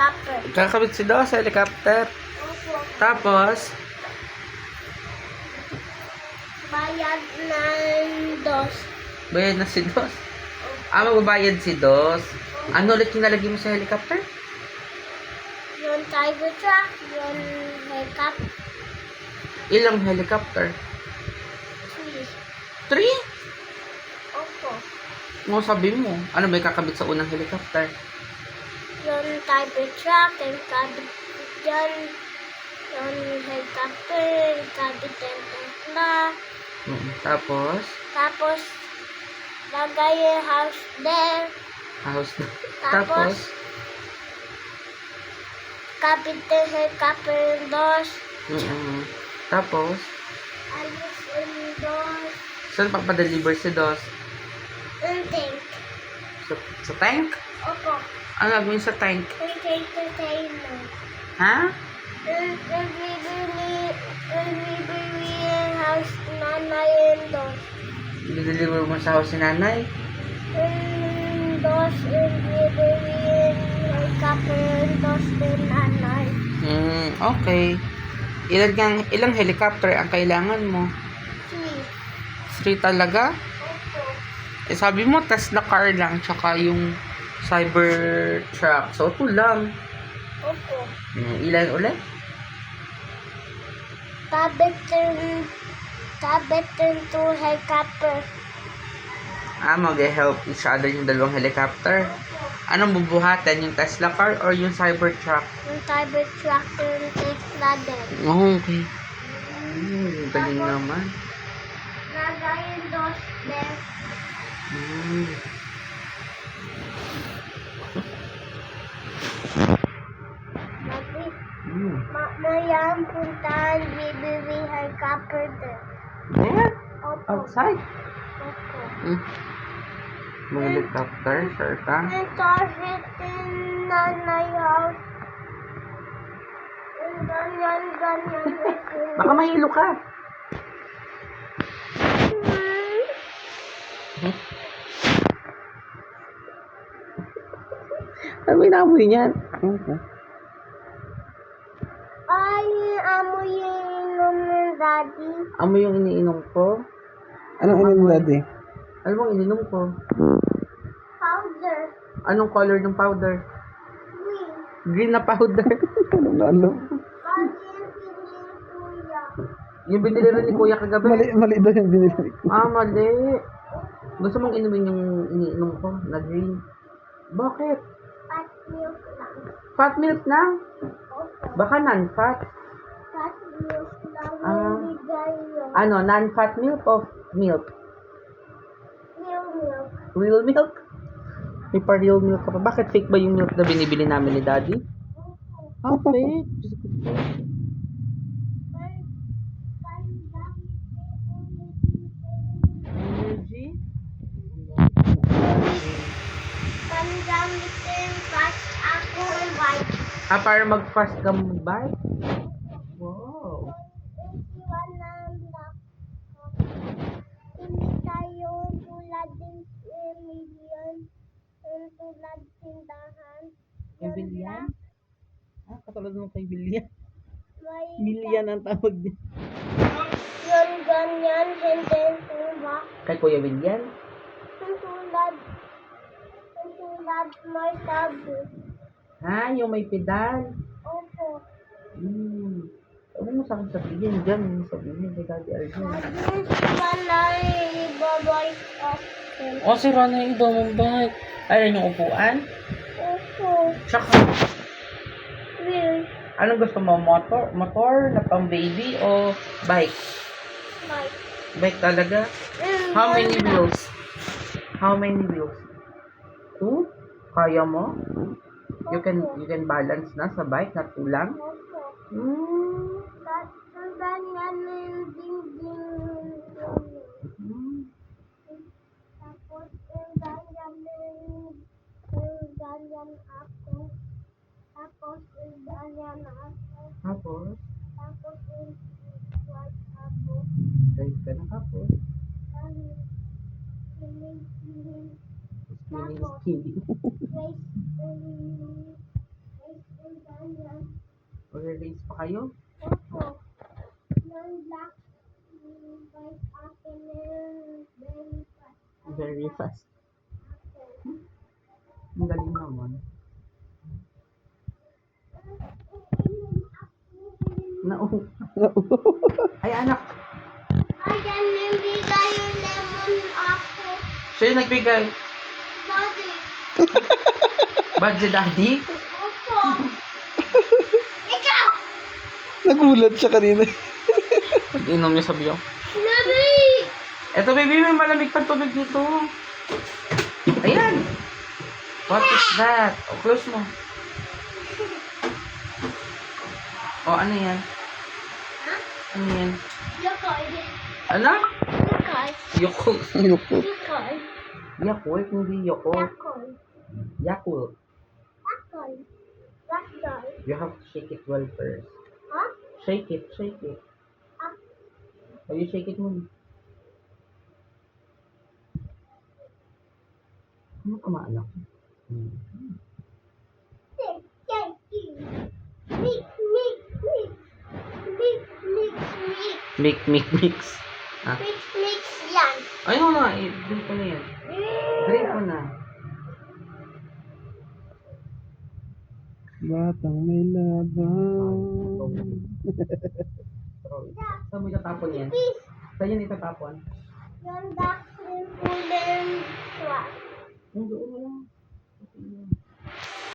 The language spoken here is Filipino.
helicopter. Kakabit si Dos sa helicopter. Opo. Tapos, Bayad ng dos. bayad na si Dos. Magbabayad si Dos. Ano ulit yung nalagay mo sa helicopter? Yung Cybertruck, yung helicopter. Ilang helicopter? 3. 3? Opo. Sabi mo. Ano may kakabit sa unang helicopter? Yung Cybertruck, yung kabit dyan. Yung helicopter, kabit yung Tesla. Tapos, Tapos, lagay yung house there. house na. Tapos, kabit yung helicopter yung dos. Tapos, Alis yung dos. saan papadeliver si Dos? Yung tank. Sa tank? Opo. Ano gagawin sa tank? Yung tank container. Ha? Bibili yung house nanay yung dos. I-deliver mo sa house si nanay? Yung dos, yung bibili yung helicopter yung dos yung nanay. Okay. Ilang helicopter ang kailangan mo? 3. 3 talaga? Opo. Sabi mo, Tesla car lang, tsaka yung Cybertruck. So, 2 lang. Opo. Ilan ulit? Tablet yung 2 helicopter. Mag-help each other yung dalawang helicopter. Anong bubuhatan? Yung Tesla car or yung Cybertruck? Yung Cybertruck yung Tesla din. Okay. Galing naman. Lagay yung dos there. Mayang puntahan, bibili helicopter din. Yeah? Opo. Outside? Opo. May helicopter, sure ka? Ito hitin nanay house. Ganyan. Baka mahilo ka. Ano may naamoy niyan? Ay, amoy yung inom ng daddy. Amoy yung iniinom ko? Anong ininom daddy? Ano bang ininom ko? Powder. Anong color ng powder? Green. Green na powder. Ano? Bagay yung pinili kuya. Yung binili rin ni Kuya kagabi. Mali daw yung binili ko. Mali. Gusto mong inumin yung iniinom ko na green. Bakit? At milk lang. Fat milk na? Opo. Baka non-fat. At milk lang Ah. yung bigay yun. Ano, non-fat milk o milk? Milk. Real milk? May pa-real milk ka pa. Bakit fake ba yung milk na binibili namin ni Daddy? Fake. Energy? Pandamitin fast ako ang bike. Para mag-fast ka mag-bike? Wow. Iwan ng laptop. Hindi tayo tulad din million. Tulad tindahan. Kay Billian? Katulad mo kay Billian. May Billian ang tawag din. yun ganyan, hindi tuba. Kay Kuya Billian? Tulad may tabi. Yung may pedal. Opo. Ano mo sa akin sabihin dyan? Sabihin kay Daddy Arjun. Agnes pala ibabalik ako. Si Rana yung mong bike. Ayun yung upuan. Opo. Tsaka, Will. anong gusto mo? Motor na pang baby o bike? Mike. Bike talaga? How many wheels? How many wheels? 2? Kaya mo? You can balance na sa bike na 2 lang? Opo. Tapos ganyan yung dingding. Tapos ganyan ako. Tapos ganyan ako. Tapos, Tapos white ako. drive ka na tapos. Skinny. Skinny. Race Mag-erase pa kayo? Opo. Ng black, white apple, very fast. Very fast. Ang galing naman. Nauho. Ay, anak. Ayan, nabigay yung lemon ako. Siya yung nagbigay. Daddy. Bad si daddy? Opo. Ikaw! Nagulat siya kanina. Pag-inom niya sa biyo. Nabi! Eto, baby, may malamig pa tubig dito. Ayan. What is that? O, close mo. O, ano yan? Ha? Ano yan? Yakoy. Ano? Yakoy. Yakult. Ayoko. Yakoy. Yakult, hindi Yakult. Yakoy. Yakult. Yakoy. Yakoy. You have to shake it well first. Ha? Shake it, shake it. Ah. O, you shake it muna. Ano kumaanak? Mix, mix, mix. Mix, mix, mix. Mix, mix, mix. Ah. Mix, mix yan. Ayun na, drink ko na yan. Drink ko na. Batang may labang. Saan mo itatapon yan? Peace. Saan yan itatapon? Yung dark green, golden, white. Yung doon mo lang.